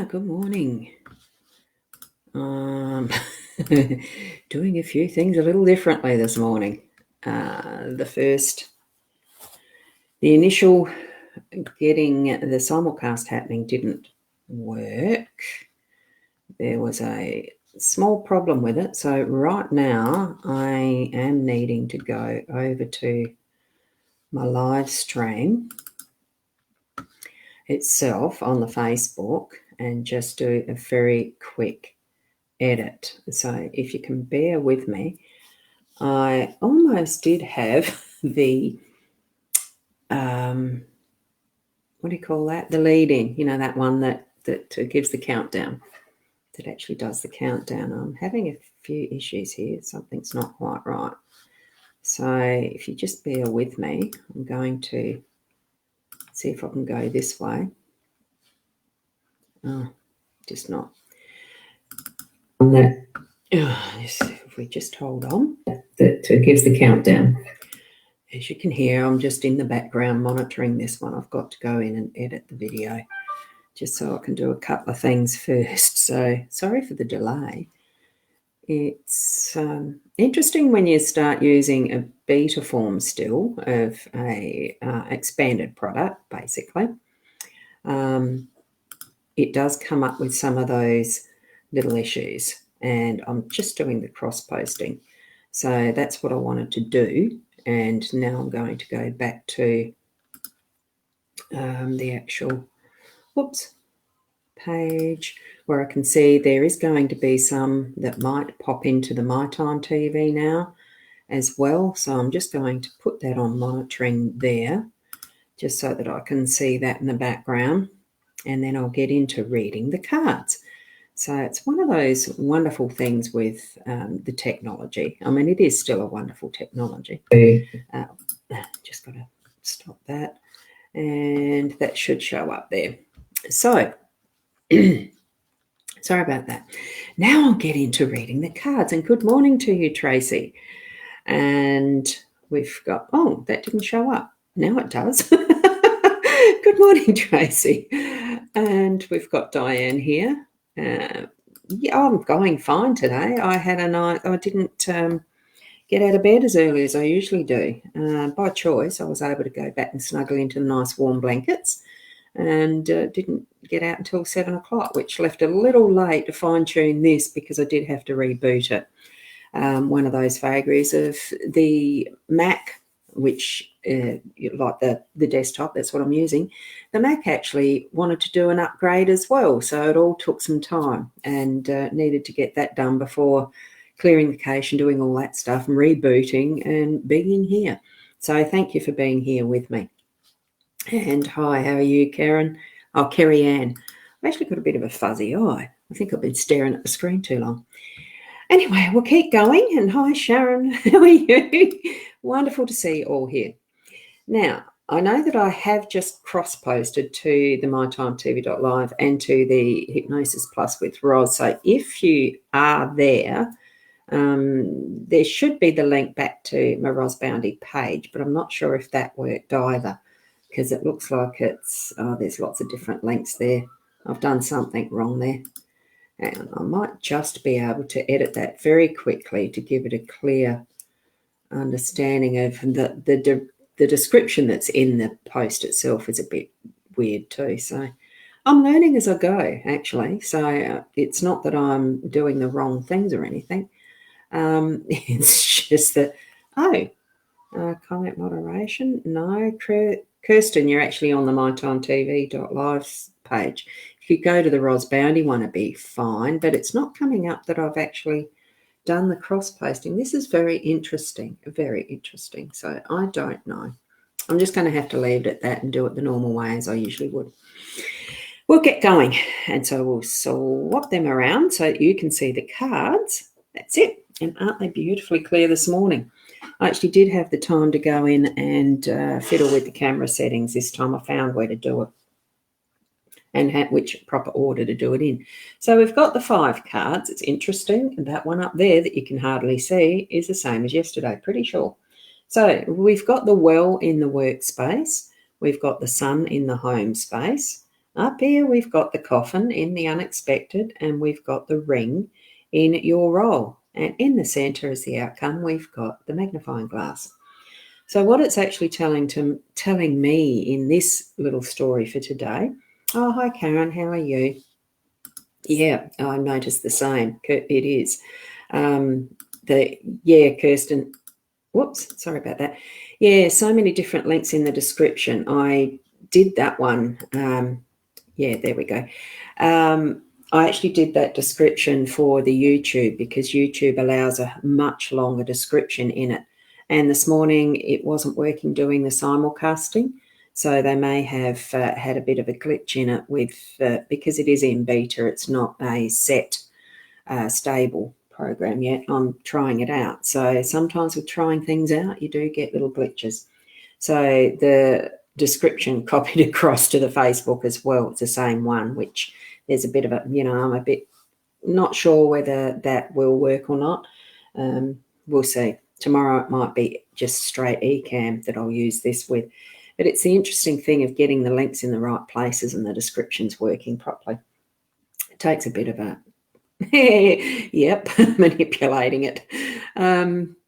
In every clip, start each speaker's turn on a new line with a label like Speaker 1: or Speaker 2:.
Speaker 1: Good morning. Doing a few things a little differently this morning. The initial getting the simulcast happening didn't work. There was a small problem with it. So right now I am needing to go over to my live stream itself on the Facebook and just do a very quick edit. So if you can bear with me, I almost did have the what do you call that? The lead in, that one that gives the countdown, that actually does the countdown. I'm having a few issues here. Something's not quite right. So if you just bear with me, I'm going to see if I can go this way. Oh, just not. If we just hold on, that gives the countdown. As you can hear, I'm just in the background monitoring this one. I've got to go in and edit the video just so I can do a couple of things first. So sorry for the delay. It's interesting when you start using a beta form still of a expanded product, basically. It does come up with some of those little issues, and I'm just doing the cross-posting. So that's what I wanted to do. And now I'm going to go back to the actual page where I can see there is going to be some that might pop into the My Time TV now as well. So I'm just going to put that on monitoring there just so that I can see that in the background. And then I'll get into reading the cards. So it's one of those wonderful things with the technology. I mean, it is still a wonderful technology. Just got to stop that. And that should show up there. So, sorry about that. Now I'll get into reading the cards. And good morning to you, Tracy. And we've got, that didn't show up. Now it does. Good morning, Tracy. And we've got Diane here. I'm going fine today. I had a night. I didn't get out of bed as early as I usually do. By choice, I was able to go back and snuggle into the nice warm blankets and didn't get out until 7 o'clock, which left a little late to fine-tune this because I did have to reboot it. One of those vagaries of the Mac, which like the desktop, that's what I'm using. The Mac actually wanted to do an upgrade as well, so it all took some time and needed to get that done before clearing the cache and doing all that stuff and rebooting and being here. So thank you for being here with me. And hi, how are you, Karen? Oh, Kerry Ann. I've actually got a bit of a fuzzy eye. I think I've been staring at the screen too long. Anyway, we'll keep going. And hi, Sharon. How are you? Wonderful to see you all here. Now, I know that I have just cross-posted to the mytimetv.live and to the Hypnosis Plus with Roz. So if you are there, there should be the link back to my Roz Bounty page, but I'm not sure if that worked either because it looks like there's lots of different links there. I've done something wrong there. And I might just be able to edit that very quickly to give it a clear understanding of the description that's in the post itself is a bit weird too. So I'm learning as I go, actually. So it's not that I'm doing the wrong things or anything. It's just that, comment moderation. No, Kirsten, you're actually on the mytimetv.live page. If you go to the Roz Bounty one, it'd be fine, but it's not coming up that I've actually done the cross-posting. This is very interesting, very interesting. So I don't know. I'm just going to have to leave it at that and do it the normal way as I usually would. We'll get going. And so we'll swap them around so you can see the cards. That's it. And aren't they beautifully clear this morning? I actually did have the time to go in and fiddle with the camera settings this time. I found where to do it and which proper order to do it in. So we've got the 5 cards. It's interesting. And that one up there that you can hardly see is the same as yesterday, pretty sure. So we've got the well in the workspace. We've got the sun in the home space. Up here, we've got the coffin in the unexpected, and we've got the ring in your role. And in the center is the outcome. We've got the magnifying glass. So what it's actually telling me in this little story for today. Oh, hi, Karen. How are you? Yeah, I noticed the same. It is. Kirsten. Whoops, sorry about that. Yeah, so many different links in the description. I did that one. There we go. I actually did that description for the YouTube because YouTube allows a much longer description in it. And this morning it wasn't working doing the simulcasting. So they may have had a bit of a glitch in it with because it is in beta. It's not a set stable program yet. I'm trying it out. So sometimes with trying things out, you do get little glitches. So the description copied across to the Facebook as well. It's the same one, which there's a bit of a, I'm a bit not sure whether that will work or not. We'll see. Tomorrow it might be just straight eCam that I'll use this with. But it's the interesting thing of getting the links in the right places and the descriptions working properly. It takes a bit of a, yep, manipulating it.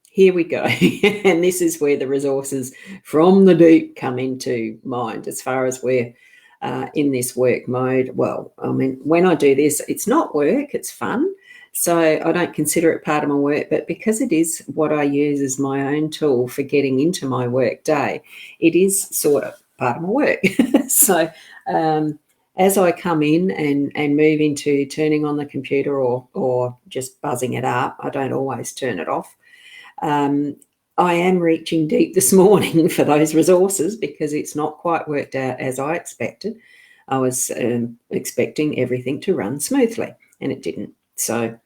Speaker 1: Here we go. And this is where the resources from the deep come into mind as far as we're in this work mode. Well, I mean, when I do this, it's not work, it's fun. So I don't consider it part of my work, but because it is what I use as my own tool for getting into my work day, it is sort of part of my work. So as I come in and move into turning on the computer or just buzzing it up, I don't always turn it off. I am reaching deep this morning for those resources because it's not quite worked out as I expected. I was expecting everything to run smoothly, and it didn't. So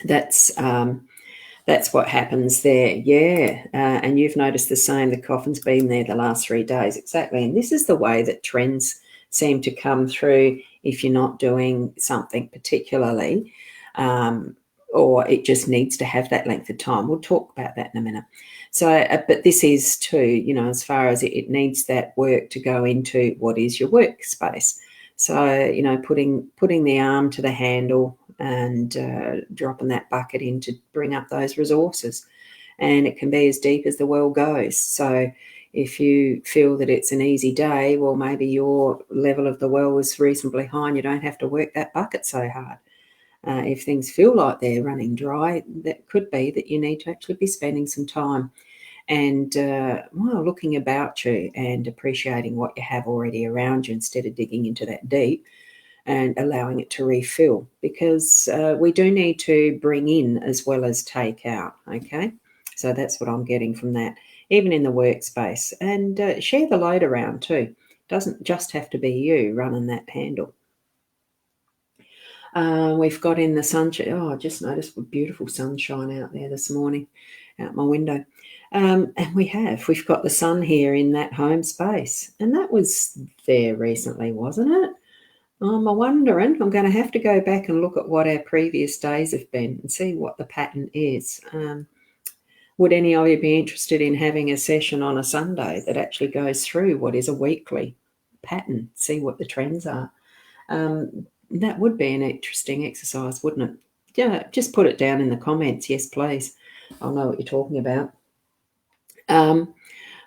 Speaker 1: that's what happens there. Yeah, and you've noticed the same. The coffin's been there the last 3 days. Exactly. And this is the way that trends seem to come through if you're not doing something particularly, or it just needs to have that length of time. We'll talk about that in a minute. So, but this is too, as far as it needs that work to go into what is your workspace. So, putting the arm to the handle and dropping that bucket in to bring up those resources. And it can be as deep as the well goes. So if you feel that it's an easy day, well, maybe your level of the well is reasonably high and you don't have to work that bucket so hard. If things feel like they're running dry, that could be that you need to actually be spending some time and looking about you and appreciating what you have already around you instead of digging into that deep and allowing it to refill, because we do need to bring in as well as take out, okay? So that's what I'm getting from that, even in the workspace. And share the load around too. Doesn't just have to be you running that handle. We've got in the sunshine. Oh, I just noticed beautiful sunshine out there this morning, out my window. And we've got the sun here in that home space. And that was there recently, wasn't it? I'm wondering, I'm going to have to go back and look at what our previous days have been and see what the pattern is. Would any of you be interested in having a session on a Sunday that actually goes through what is a weekly pattern, see what the trends are? That would be an interesting exercise, wouldn't it? Yeah, just put it down in the comments. Yes, please. I'll know what you're talking about.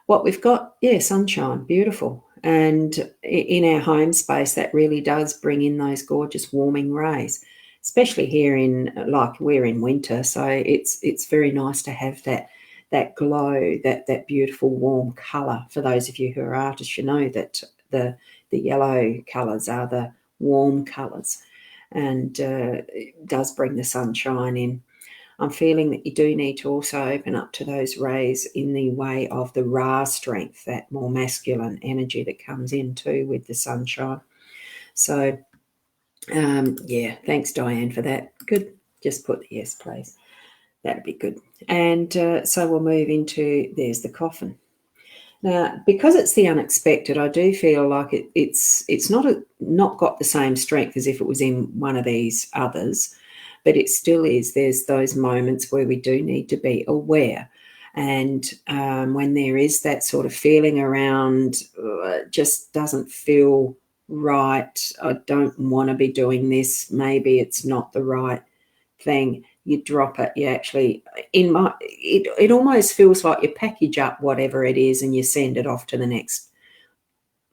Speaker 1: What we've got, sunshine, beautiful. And in our home space, that really does bring in those gorgeous warming rays, especially here we're in winter. So it's very nice to have that glow, that beautiful warm colour. For those of you who are artists, you know that the yellow colours are the warm colours, and it does bring the sunshine in. I'm feeling that you do need to also open up to those rays in the way of the Ra strength, that more masculine energy that comes in too with the sunshine. So, thanks, Diane, for that. Good. Just put the yes, please. That'd be good. And so we'll move into, there's the coffin. Now, because it's the unexpected, I do feel like it's not got the same strength as if it was in one of these others, but it still is. There's those moments where we do need to be aware. And when there is that sort of feeling around, just doesn't feel right, I don't want to be doing this. Maybe it's not the right thing. You drop it. You actually, it almost feels like you package up whatever it is and you send it off to the next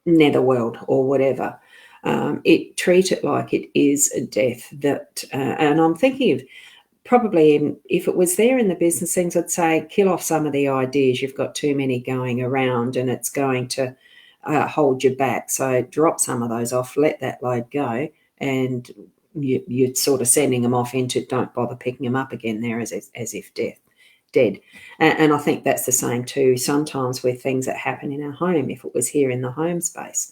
Speaker 1: netherworld or whatever. It treat it like it is a death that, and I'm thinking of probably if it was there in the business things, I'd say kill off some of the ideas. You've got too many going around and it's going to hold you back. So drop some of those off, let that load go, and you're sort of sending them off into don't bother picking them up again there as if dead. And I think that's the same too sometimes with things that happen in our home. If it was here in the home space,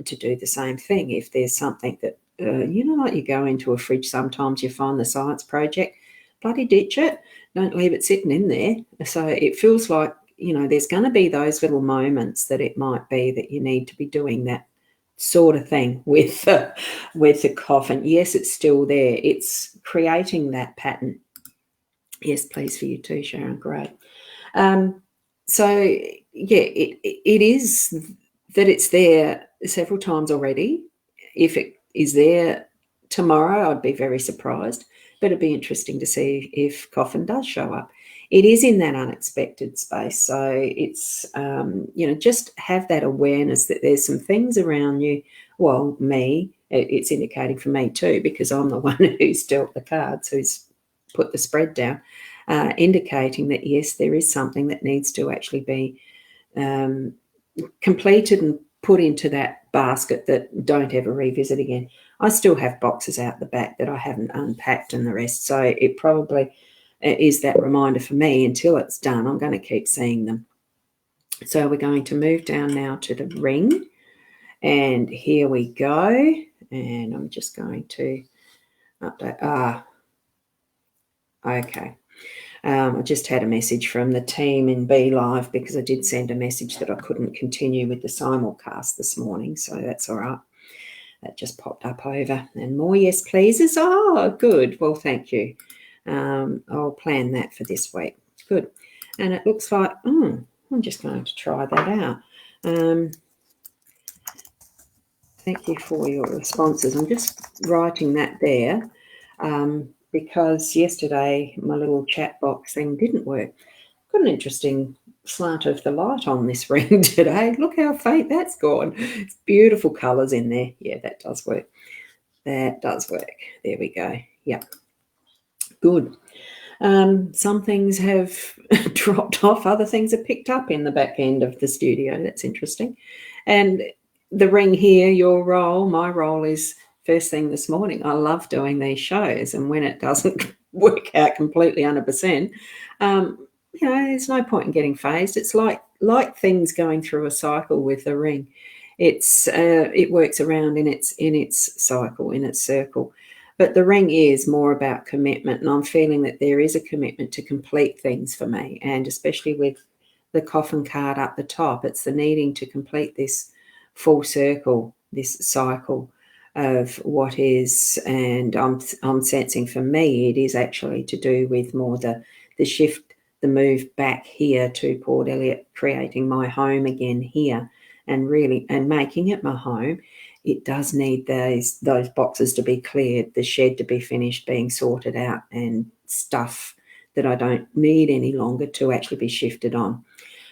Speaker 1: to do the same thing. If there's something that, like you go into a fridge sometimes, you find the science project, bloody ditch it. Don't leave it sitting in there. So it feels like, there's going to be those little moments that it might be that you need to be doing that sort of thing with the coffin. Yes, it's still there. It's creating that pattern. Yes, please, for you too, Sharon. Great. So, yeah, it is that it's there several times already. If it is there tomorrow, I'd be very surprised. But it'd be interesting to see if coffin does show up. It is in that unexpected space. So it's, just have that awareness that there's some things around you. Well, it's indicating for me too, because I'm the one who's dealt the cards, who's put the spread down, indicating that, yes, there is something that needs to actually be completed and put into that basket that don't ever revisit again. I still have boxes out the back that I haven't unpacked and the rest. So it probably is that reminder for me. Until it's done, I'm going to keep seeing them. So we're going to move down now to the ring. And here we go. And I'm just going to update. Okay. I just had a message from the team in Be Live because I did send a message that I couldn't continue with the simulcast this morning. So that's all right. That just popped up over. And more yes pleases. Oh, good. Well, thank you. I'll plan that for this week. Good. And it looks like, I'm just going to try that out. Thank you for your responses. I'm just writing that there because yesterday my little chat box thing didn't work. Got an interesting slant of the light on this ring today. Look how faint that's gone. It's beautiful colours in there. Yeah, that does work. That does work. There we go. Yeah. Good. Some things have dropped off. Other things are picked up in the back end of the studio. That's interesting. And the ring here, your role, my role is first thing this morning. I love doing these shows. And when it doesn't work out completely 100%, there's no point in getting phased. It's like things going through a cycle with the ring. It works around in its cycle, in its circle. But the ring is more about commitment, and I'm feeling that there is a commitment to complete things for me, and especially with the coffin card up the top, it's the needing to complete this full circle, this cycle of what is, and I'm sensing for me it is actually to do with more the shift, the move back here to Port Elliot, creating my home again here, and making it my home. It does need those boxes to be cleared, the shed to be finished, being sorted out, and stuff that I don't need any longer to actually be shifted on.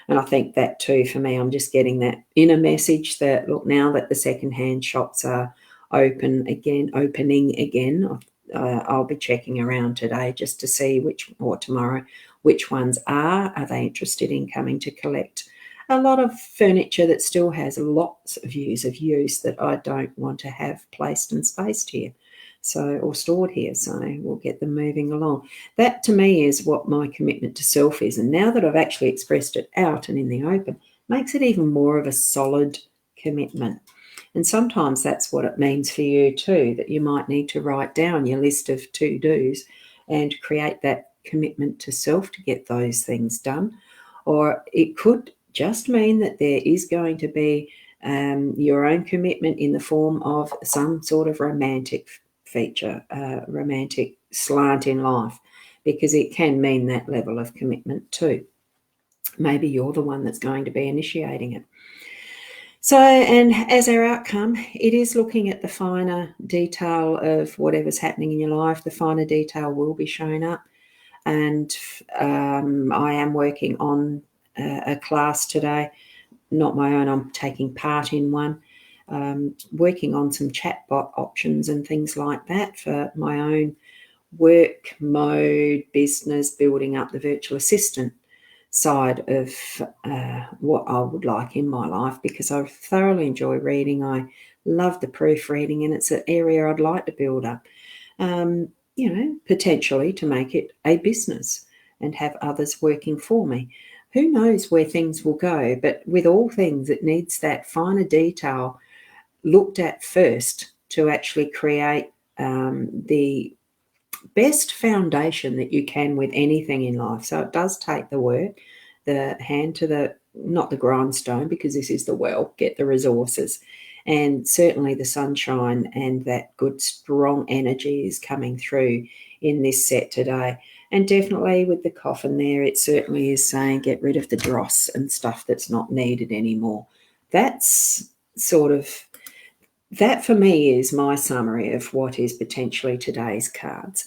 Speaker 1: And I think that too, for me, I'm just getting that inner message that, look, now that the secondhand shops are opening again, I'll be checking around today just to see tomorrow, which ones are they interested in coming to collect. A lot of furniture that still has lots of years of use that I don't want to have placed and spaced here, or stored here. So we'll get them moving along. That to me is what my commitment to self is. And now that I've actually expressed it out and in the open, makes it even more of a solid commitment. And sometimes that's what it means for you too, that you might need to write down your list of to-dos and create that commitment to self to get those things done. Or it could just mean that there is going to be your own commitment in the form of some sort of romantic feature, romantic slant in life, because it can mean that level of commitment too. Maybe you're the one that's going to be initiating it. So, and as our outcome, it is looking at the finer detail of whatever's happening in your life. The finer detail will be showing up. And I am working on a class today, not my own, I'm taking part in one, working on some chatbot options and things like that for my own work mode business, building up the virtual assistant side of what I would like in my life, because I thoroughly enjoy reading. I love the proofreading, and it's an area I'd like to build up, potentially to make it a business and have others working for me. Who knows where things will go, but with all things, it needs that finer detail looked at first to actually create the best foundation that you can with anything in life. So it does take the work, the hand to the, not the grindstone, because this is the well, get the resources. And certainly the sunshine and that good strong energy is coming through in this set today. And definitely with the coffin there, it certainly is saying get rid of the dross and stuff that's not needed anymore. That's sort of, that for me is my summary of what is potentially today's cards.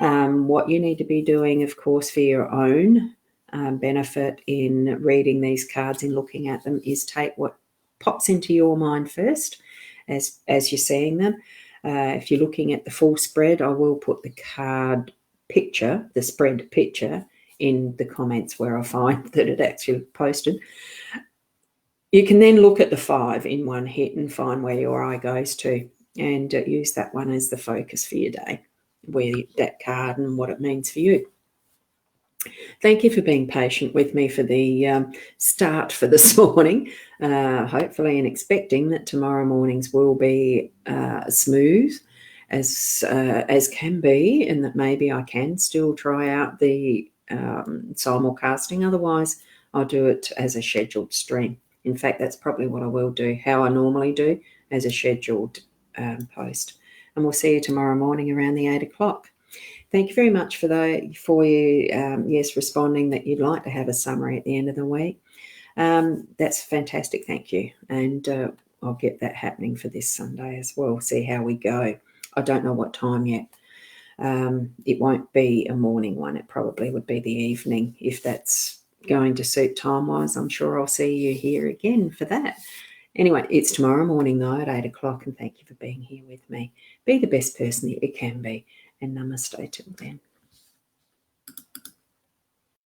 Speaker 1: What you need to be doing, of course, for your own benefit in reading these cards and looking at them is take what pops into your mind first as you're seeing them. If you're looking at the full spread, I will put the card picture, the spread picture, in the comments where I find that it actually posted. You can then look at the 5 in one hit and find where your eye goes to, and use that one as the focus for your day, where that card and what it means for you. Thank you for being patient with me for the start for this morning, hopefully, and expecting that tomorrow mornings will be smooth as can be, and that maybe I can still try out the simulcasting. Otherwise, I'll do it as a scheduled stream. In fact, that's probably what I will do, how I normally do, as a scheduled post. And we'll see you tomorrow morning around the 8 o'clock. Thank you very much for you responding that you'd like to have a summary at the end of the week. That's fantastic. Thank you. And I'll get that happening for this Sunday as well. See how we go. I don't know what time yet. It won't be a morning one. It probably would be the evening. If that's going to suit time-wise, I'm sure I'll see you here again for that. Anyway, it's tomorrow morning, though, at 8 o'clock, and thank you for being here with me. Be the best person that you can be, and namaste till then.